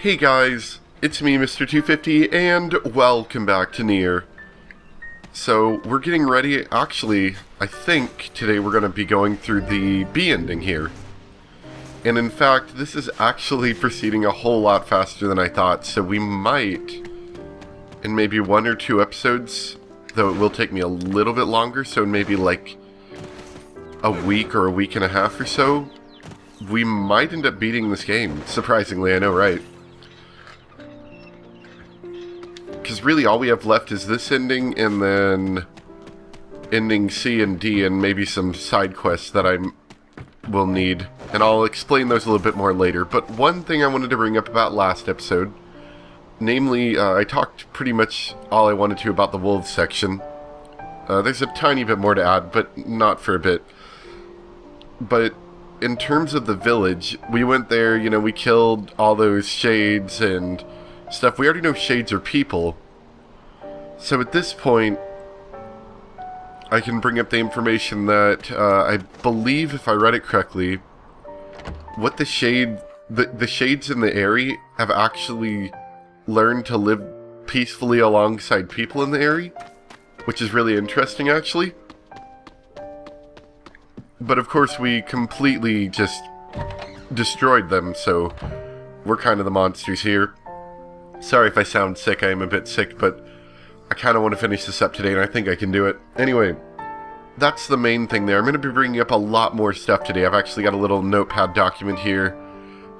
Hey guys, it's me, Mr.250, and welcome back to Nier. So, we're getting ready. Actually, I think today we're going to be going through the B ending here. And in fact, this is actually proceeding a whole lot faster than I thought, so we might, in maybe 1 or 2 episodes, though it will take me a little bit longer, so maybe like a week or a week and a half or so, we might end up beating this game. Surprisingly, I know, right? Because really all we have left is this ending, and then ending C and D, and maybe some side quests that I will need. And I'll explain those a little bit more later. But one thing I wanted to bring up about last episode, namely, I talked pretty much all I wanted to about the wolves section. There's a tiny bit more to add, but not for a bit. But in terms of the village, we went there, you know, we killed all those shades and stuff. We already know shades are people. So at this point, I can bring up the information that I believe, if I read it correctly, what the shades in the area have actually learned to live peacefully alongside people in the area, which is really interesting, actually. But of course, we completely just destroyed them, so we're kind of the monsters here. Sorry if I sound sick, I am a bit sick, but I kind of want to finish this up today, and I think I can do it. Anyway, that's the main thing there. I'm going to be bringing up a lot more stuff today. I've actually got a little notepad document here,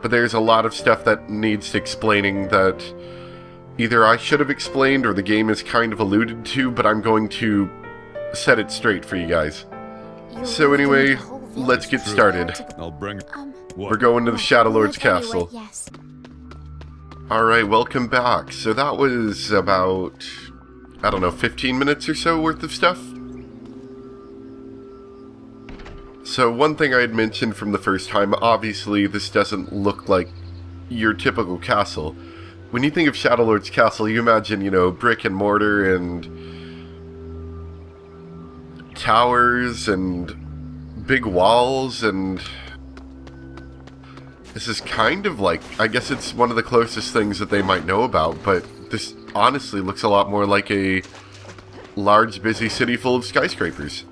but there's a lot of stuff that needs explaining that either I should have explained or the game is kind of alluded to, but I'm going to set it straight for you guys. So anyway, let's get started. We're going to the Shadow Lord's castle. Alright, welcome back. So that was about, I don't know, 15 minutes or so worth of stuff? So one thing I had mentioned from the first time, obviously this doesn't look like your typical castle. When you think of Shadow Lord's castle, you imagine, you know, brick and mortar and towers and big walls, and this is kind of like, I guess it's one of the closest things that they might know about, but this honestly looks a lot more like a large, busy city full of skyscrapers.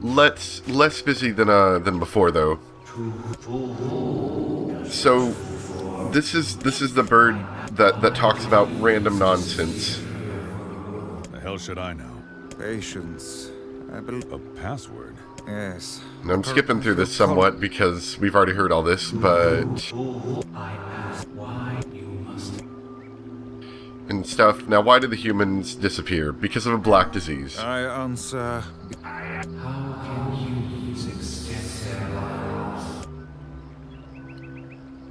Less busy than before, though. So, this is the bird that talks about random nonsense. The hell should I know? Patience. A password? Yes. And I'm skipping through this somewhat because we've already heard all this, but and stuff. Now, why did the humans disappear? Because of a black disease. I answer. How can humans extend their lives?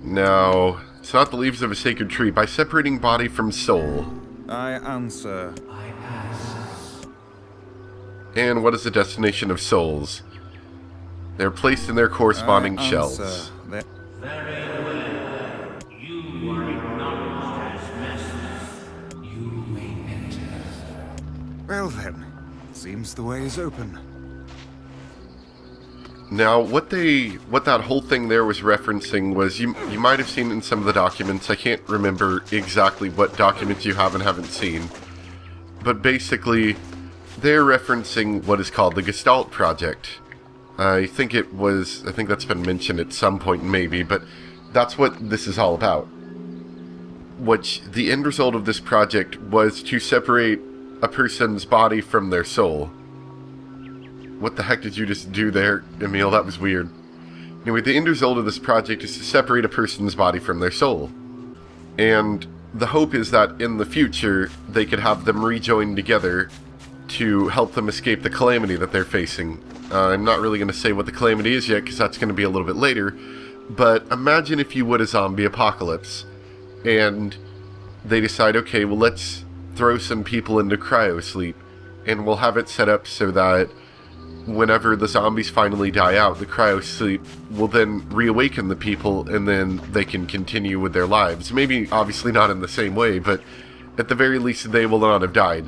Now, it's not the leaves of a sacred tree. By separating body from soul. I answer. I ask. And what is the destination of souls? They're placed in their corresponding shells. Very well. You are acknowledged as masters. You may enter. Well then, seems the way is open. Now, what that whole thing there was referencing was, you might have seen it in some of the documents. I can't remember exactly what documents you have and haven't seen. But basically, they're referencing what is called the Gestalt Project. I think that's been mentioned at some point maybe, but that's what this is all about. Which, the end result of this project was to separate a person's body from their soul. What the heck did you just do there, Emil? That was weird. Anyway, the end result of this project is to separate a person's body from their soul. And the hope is that in the future, they could have them rejoin together to help them escape the calamity that they're facing. I'm not really going to say what the calamity is yet, because that's going to be a little bit later. But imagine, if you would, a zombie apocalypse. And they decide, okay, well, let's throw some people into cryosleep. And we'll have it set up so that whenever the zombies finally die out, the cryosleep will then reawaken the people, and then they can continue with their lives. Maybe, obviously not in the same way, but at the very least, they will not have died.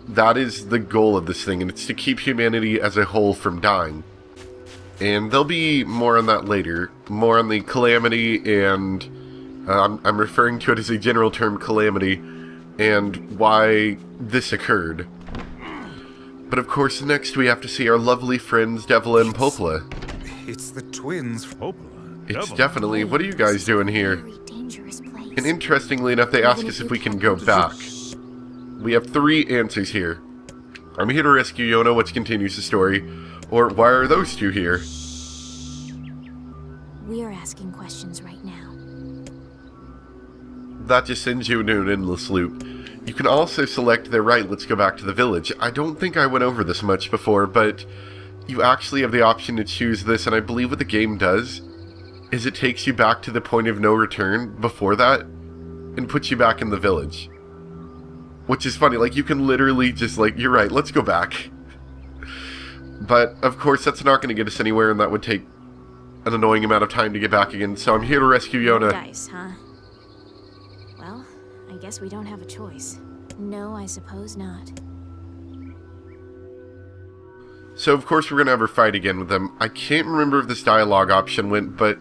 That is the goal of this thing, and it's to keep humanity as a whole from dying. And there'll be more on that later. More on the calamity and I'm referring to it as a general term, calamity, and why this occurred. But of course, next we have to see our lovely friends Devila and Popola. It's the twins. It's definitely. What are you guys doing here? And interestingly enough, they ask us if we can go back. We have 3 answers here. I'm here to rescue Yona, which continues the story. Or why are those 2 here? We are asking questions right now. That just sends you into an endless loop. You can also select the right, let's go back to the village. I don't think I went over this much before, but you actually have the option to choose this, and I believe what the game does is it takes you back to the point of no return before that, and puts you back in the village. Which is funny, like, you can literally just, like, you're right, let's go back. But, of course, that's not going to get us anywhere, and that would take an annoying amount of time to get back again, so I'm here to rescue Yona. Dice, huh? Well, I guess we don't have a choice. No, I suppose not. So, of course, we're going to have her fight again with them. I can't remember if this dialogue option went, but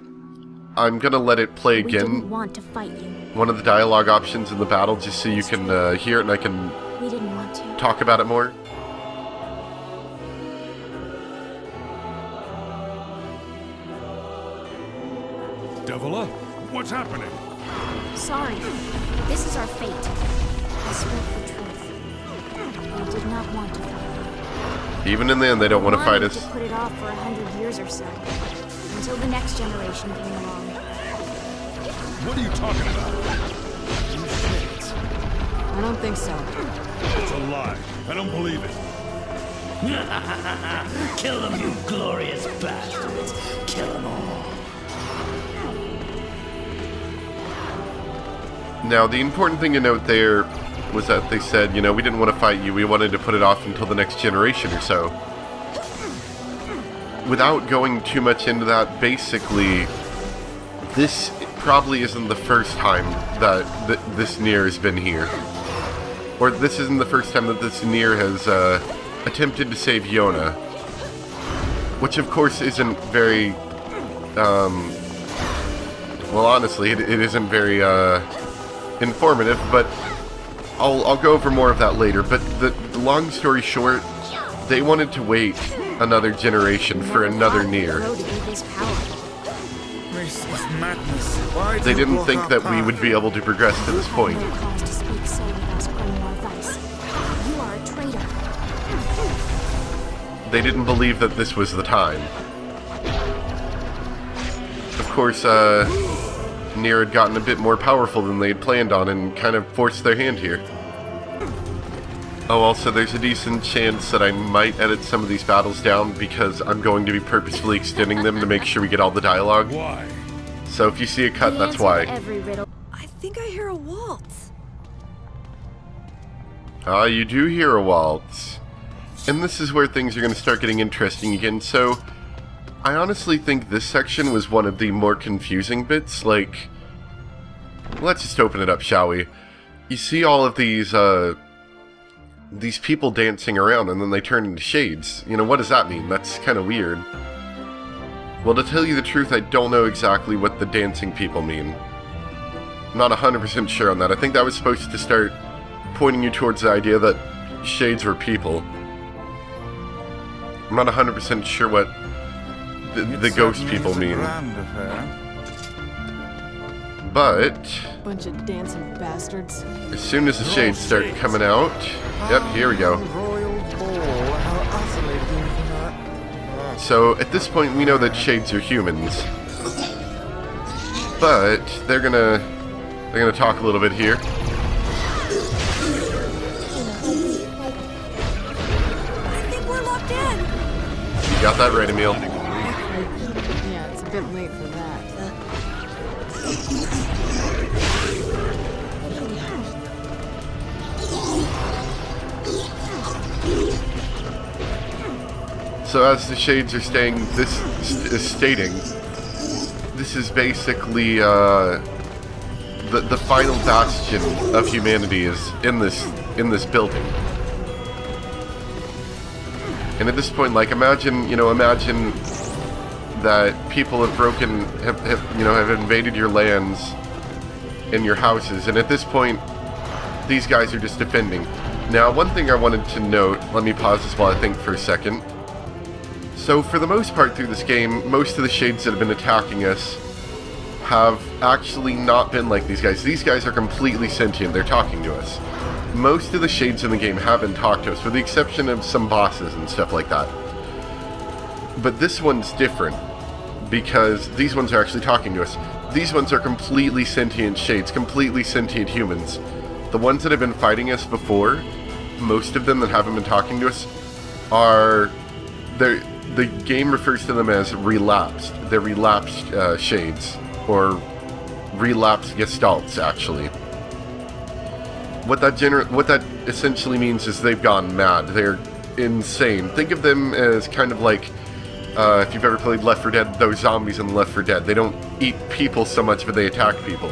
I'm going to let it play We again. didn't want to fight you. One of the dialogue options in the battle, just so you can hear it and I can We didn't want to. talk about it more. Devila, what's happening? Sorry. This is our fate. I spoke the truth. We did not want to fight you. Even in the end, they don't want to fight Wanted us. to put it off for 100 years or so. Until the next generation came along. What are you talking about? I don't think so. It's a lie. I don't believe it. Kill them, you glorious bastards! Kill them all! Now, the important thing to note there was that they said, you know, we didn't want to fight you, we wanted to put it off until the next generation or so. Without going too much into that, basically, this probably isn't the first time that this Nier has been here. Or this isn't the first time that this Nier has attempted to save Yona. Which, of course, isn't very, well, honestly, it isn't very, informative, but I'll go over more of that later. But the long story short, they wanted to wait another generation for another Nier. Racist madness. Why They do you didn't block think our that we path? would be able to progress to this point. No cause to speak so with us, criminal advice. You are a traitor. They didn't believe that this was the time. Of course, Nier had gotten a bit more powerful than they had planned on and kind of forced their hand here. Oh, also, there's a decent chance that I might edit some of these battles down because I'm going to be purposefully extending them to make sure we get all the dialogue. Why? So if you see a cut, The that's answer why. to every riddle. I think I hear a waltz. Ah, you do hear a waltz. And this is where things are going to start getting interesting again. So, I honestly think this section was one of the more confusing bits. Like, let's just open it up, shall we? You see all of these people dancing around and then they turn into shades. You know, what does that mean? That's kind of weird. Well, to tell you the truth, I don't know exactly what the dancing people mean. I'm not 100% sure on that. I think that was supposed to start pointing you towards the idea that shades were people. I'm not 100% sure what the ghost Certainly people is a mean. grand affair. But Bunch of dancing bastards. as soon as the shades start coming out... Yep, here we go. Royal ball, how utterly beautiful. So, at this point, we know that shades are humans. But they're gonna talk a little bit here. I think we're locked in. You got that right, Emil. Yeah, it's a bit late for that. So as the shades are stating, this is basically the final bastion of humanity is in this building. And at this point, like, imagine that people have invaded your lands, in your houses, and at this point, these guys are just defending. Now, one thing I wanted to note, let me pause this while I think for a second. So, for the most part through this game, most of the shades that have been attacking us have actually not been like these guys. These guys are completely sentient, they're talking to us. Most of the shades in the game haven't talked to us, with the exception of some bosses and stuff like that. But this one's different, because these ones are actually talking to us. These ones are completely sentient shades, completely sentient humans. The ones that have been fighting us before, most of them that haven't been talking to us, are... the game refers to them as relapsed. They're relapsed shades, or relapsed gestalts, actually. What that essentially means is they've gone mad. They're insane. Think of them as kind of like, if you've ever played Left 4 Dead, those zombies in Left 4 Dead. They don't eat people so much, but they attack people.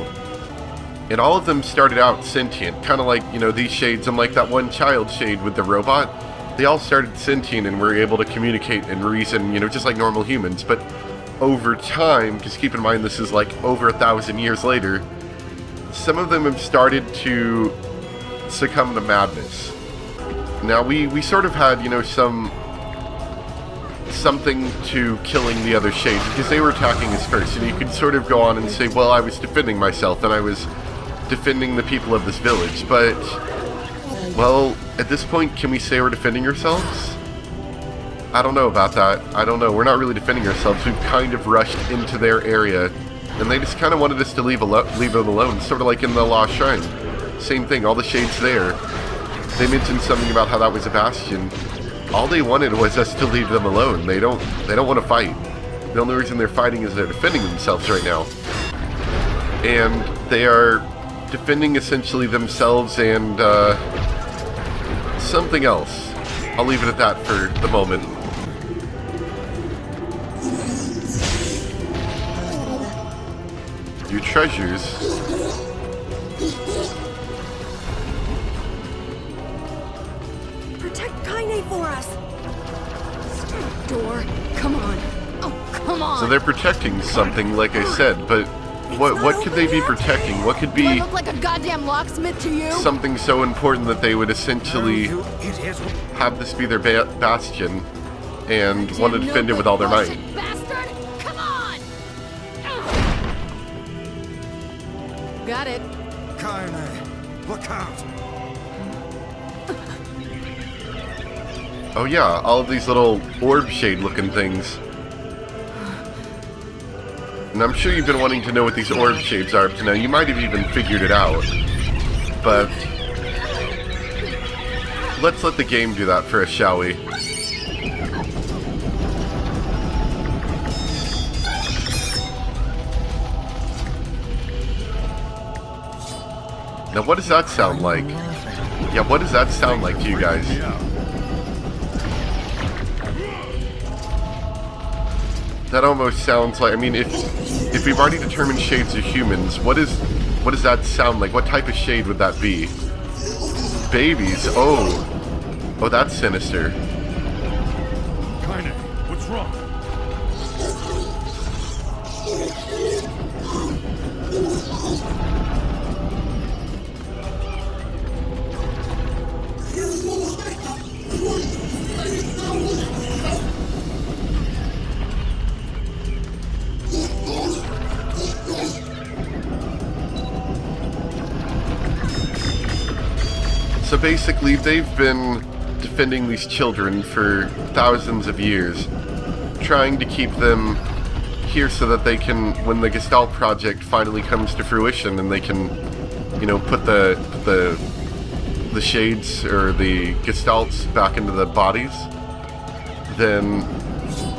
And all of them started out sentient, kind of like, you know, these shades, and like that one child shade with the robot. They all started sentient and were able to communicate and reason, you know, just like normal humans. But over time, because keep in mind this is like over 1,000 years later, some of them have started to succumb to madness. Now, we sort of had, you know, something to killing the other shades, because they were attacking us first. And you could sort of go on and say, well, I was defending myself, and I was defending the people of this village. But, well, at this point, can we say we're defending ourselves? I don't know about that. I don't know. We're not really defending ourselves. We've kind of rushed into their area, and they just kind of wanted us to leave them alone, sort of like in the Lost Shrine. Same thing, all the shades there. They mentioned something about how that was a bastion. All they wanted was us to leave them alone. They don't want to fight. The only reason they're fighting is they're defending themselves right now. And they are defending essentially themselves and something else. I'll leave it at that for the moment. Your treasures. Protect Kaine for us. Door, come on. Oh, come on. So they're protecting something, like I said, but what could they be protecting? What could Do I be look like a goddamn locksmith to you? something so important that they would essentially have this be their bastion and want to defend it with all their might? Bastard! Come on! Got it. Kaine, look out! Oh yeah, all of these little orb shade looking things. And I'm sure you've been wanting to know what these orb shades are up to now. You might have even figured it out. But let's let the game do that for us, shall we? Now what does that sound like? Yeah, what does that sound like to you guys? That almost sounds like, I mean, if we've already determined shades are humans, what does that sound like? What type of shade would that be? Babies, oh, that's sinister. Kaine, what's wrong? So basically, they've been defending these children for thousands of years, trying to keep them here so that they can, when the Gestalt project finally comes to fruition and they can, you know, put the shades or the Gestalts back into the bodies, then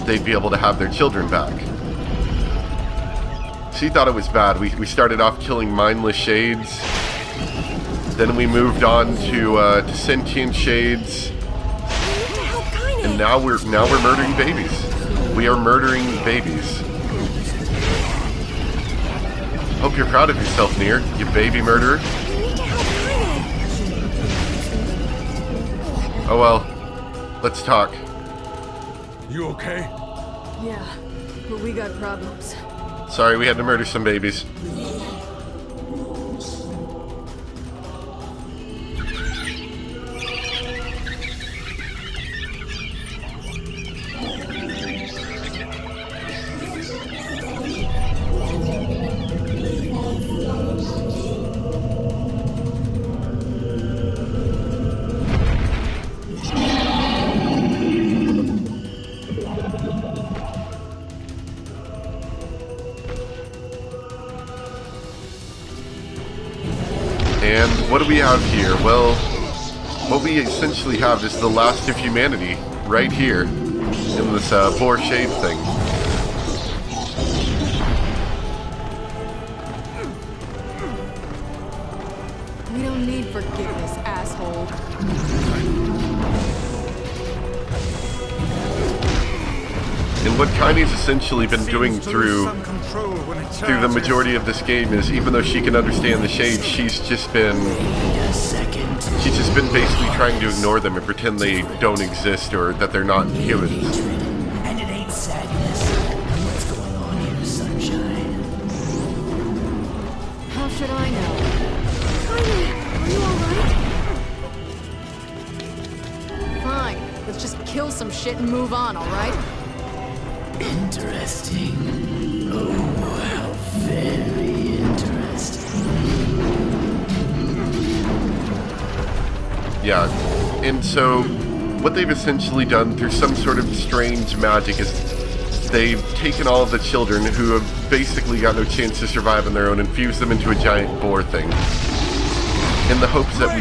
they'd be able to have their children back. She thought it was bad. We started off killing mindless shades. Then we moved on to sentient shades, and now we're murdering babies. We are murdering babies. Hope you're proud of yourself, Nier, you baby murderer. Oh well, let's talk. You okay? Yeah, but we got problems. Sorry, we had to murder some babies. And what do we have here? Well, what we essentially have is the last of humanity right here in this boar shade thing. We don't need forgiveness, asshole. And what Kaine's essentially been doing through the majority of this game is, even though she can understand the shades, she's just been basically trying to ignore them and pretend they don't exist or that they're not humans. And it ain't sadness. What's going on here, sunshine? How should I know? Are you alright? Fine. Let's just kill some shit and move on, alright? Interesting. Oh, how very interesting. Yeah, and so what they've essentially done through some sort of strange magic is they've taken all of the children who have basically got no chance to survive on their own and fused them into a giant boar thing, in the hopes that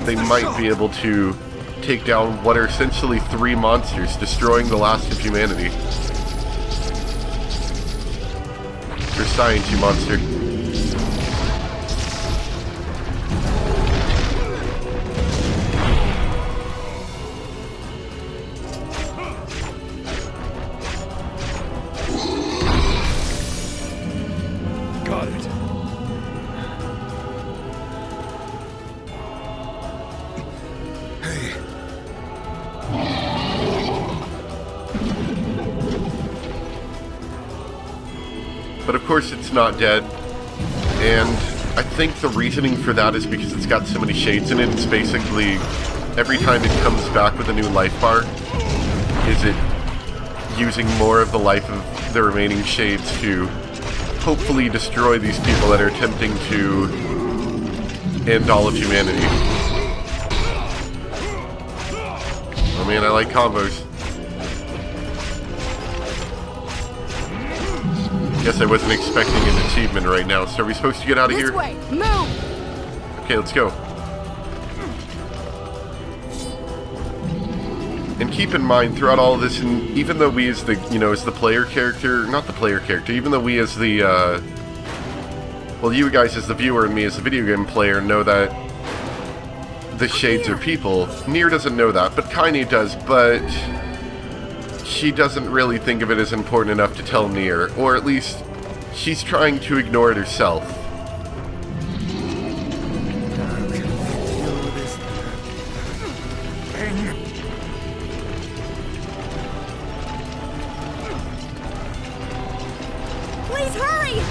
they might be able to take down what are essentially 3 monsters, destroying the last of humanity. You're science, you monster. Got it. But of course it's not dead, and I think the reasoning for that is because it's got so many shades in it. It's basically, every time it comes back with a new life bar, is it using more of the life of the remaining shades to hopefully destroy these people that are attempting to end all of humanity. Oh man, I like combos. Guess I wasn't expecting an achievement right now, so are we supposed to get out of here? This way! Move! Okay, let's go. And keep in mind throughout all of this, and even though we as the, as the player character, not the player character, even though we as the, well, you guys as the viewer and me as the video game player know that the shades are people, Nier doesn't know that, but Kaine does, but she doesn't really think of it as important enough to tell Nier, or at least she's trying to ignore it herself. Please hurry!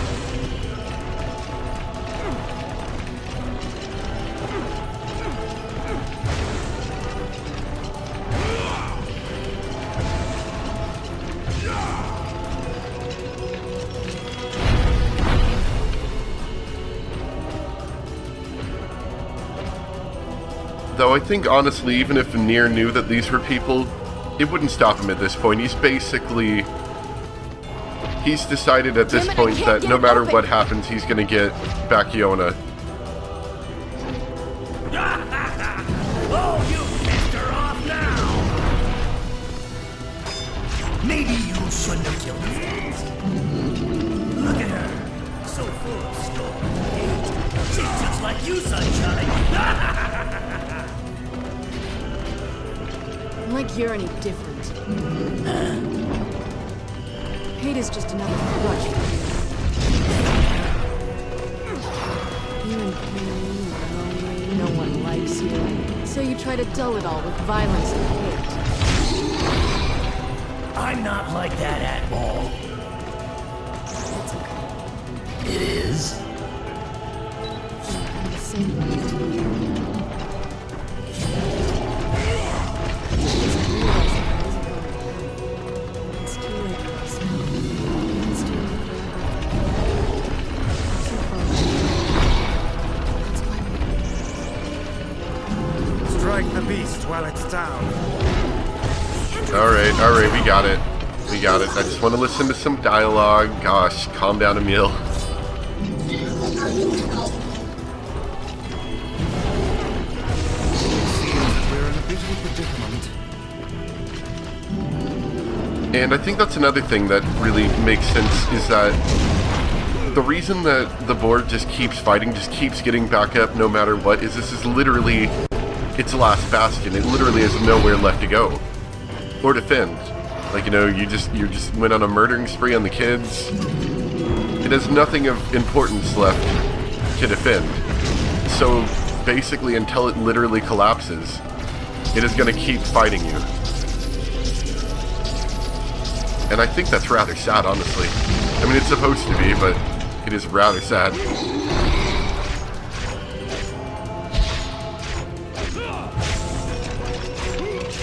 Though I think, honestly, even if Nier knew that these were people, it wouldn't stop him at this point. He's decided at this point that no matter what happens, he's gonna get back Yona. Oh, you pissed her off now! Maybe you shouldn't have killed her. Look at her, so full of stolen hate. She's just like you, sunshine. Like you're any different. Hate is just another crutch for you. You're in pain, you're lonely, no one likes you. So you try to dull it all with violence and hate. I'm not like that at all. It's okay. It is? I'm the same way to you. It's too late for us now. It's too late for everything. That's why we... Strike the beast while it's down. Alright, we got it. We got it. I just want to listen to some dialogue. Gosh, calm down, Emil. predicament. And I think that's another thing that really makes sense, is that the reason that the board just keeps fighting, just keeps getting back up no matter what, is this is literally its last bastion. It literally has nowhere left to go or defend. Like, you know, you just went on a murdering spree on the kids. It has nothing of importance left to defend. So basically, until it literally collapses, it is going to keep fighting you. And I think that's rather sad, honestly. I mean, it's supposed to be, but it is rather sad.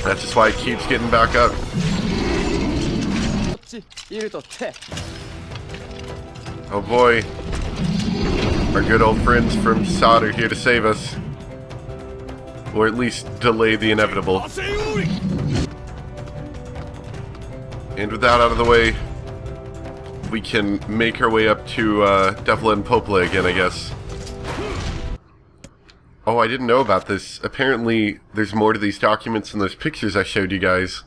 That's just why it keeps getting back up. Oh boy. Our good old friends from SOD are here to save us. Or at least delay the inevitable. And with that out of the way, we can make our way up to Devil and Popola again, I guess. Oh, I didn't know about this. Apparently, there's more to these documents than those pictures I showed you guys.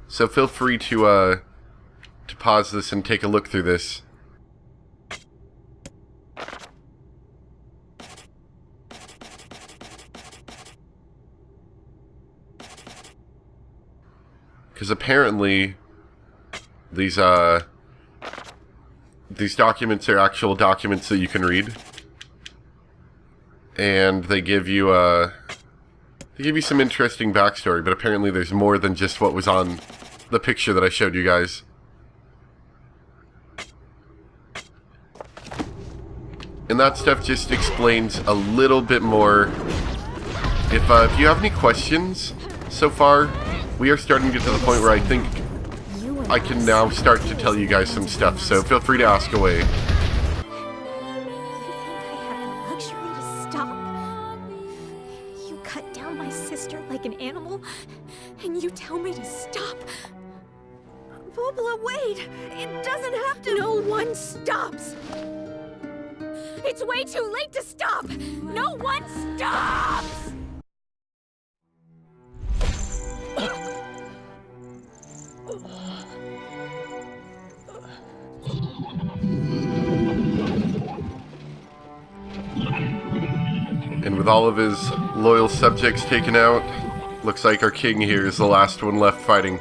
So feel free to pause this and take a look through this. Because apparently, these documents are actual documents that you can read. And they give you some interesting backstory, but apparently there's more than just what was on the picture that I showed you guys. And that stuff just explains a little bit more. If you have any questions so far, we are starting to get to the point where I think I can now start to tell you guys some stuff, so feel free to ask away. An animal, and you tell me to stop? Popola, wait! It doesn't have to. No one stops! It's way too late to stop! No one stops! And with all of his loyal subjects taken out, looks like our king here is the last one left fighting.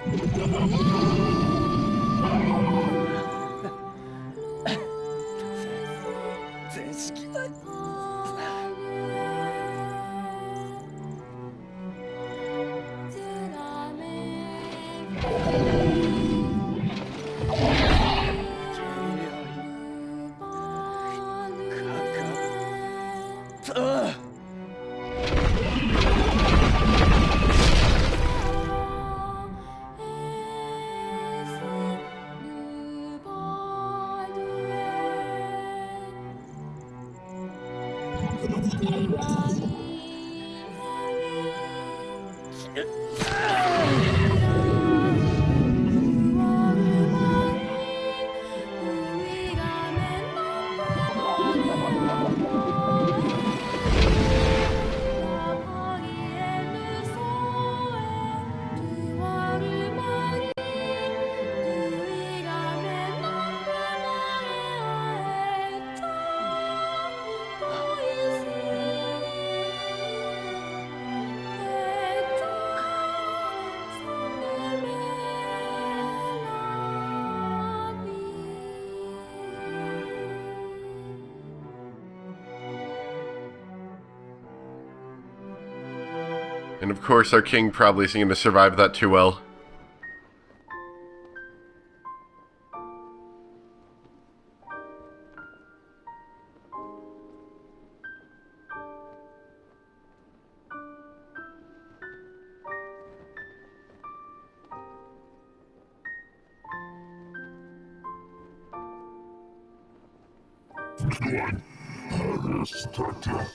And of course, our king probably isn't going to survive that too well. Pt.1, Harris Tacta.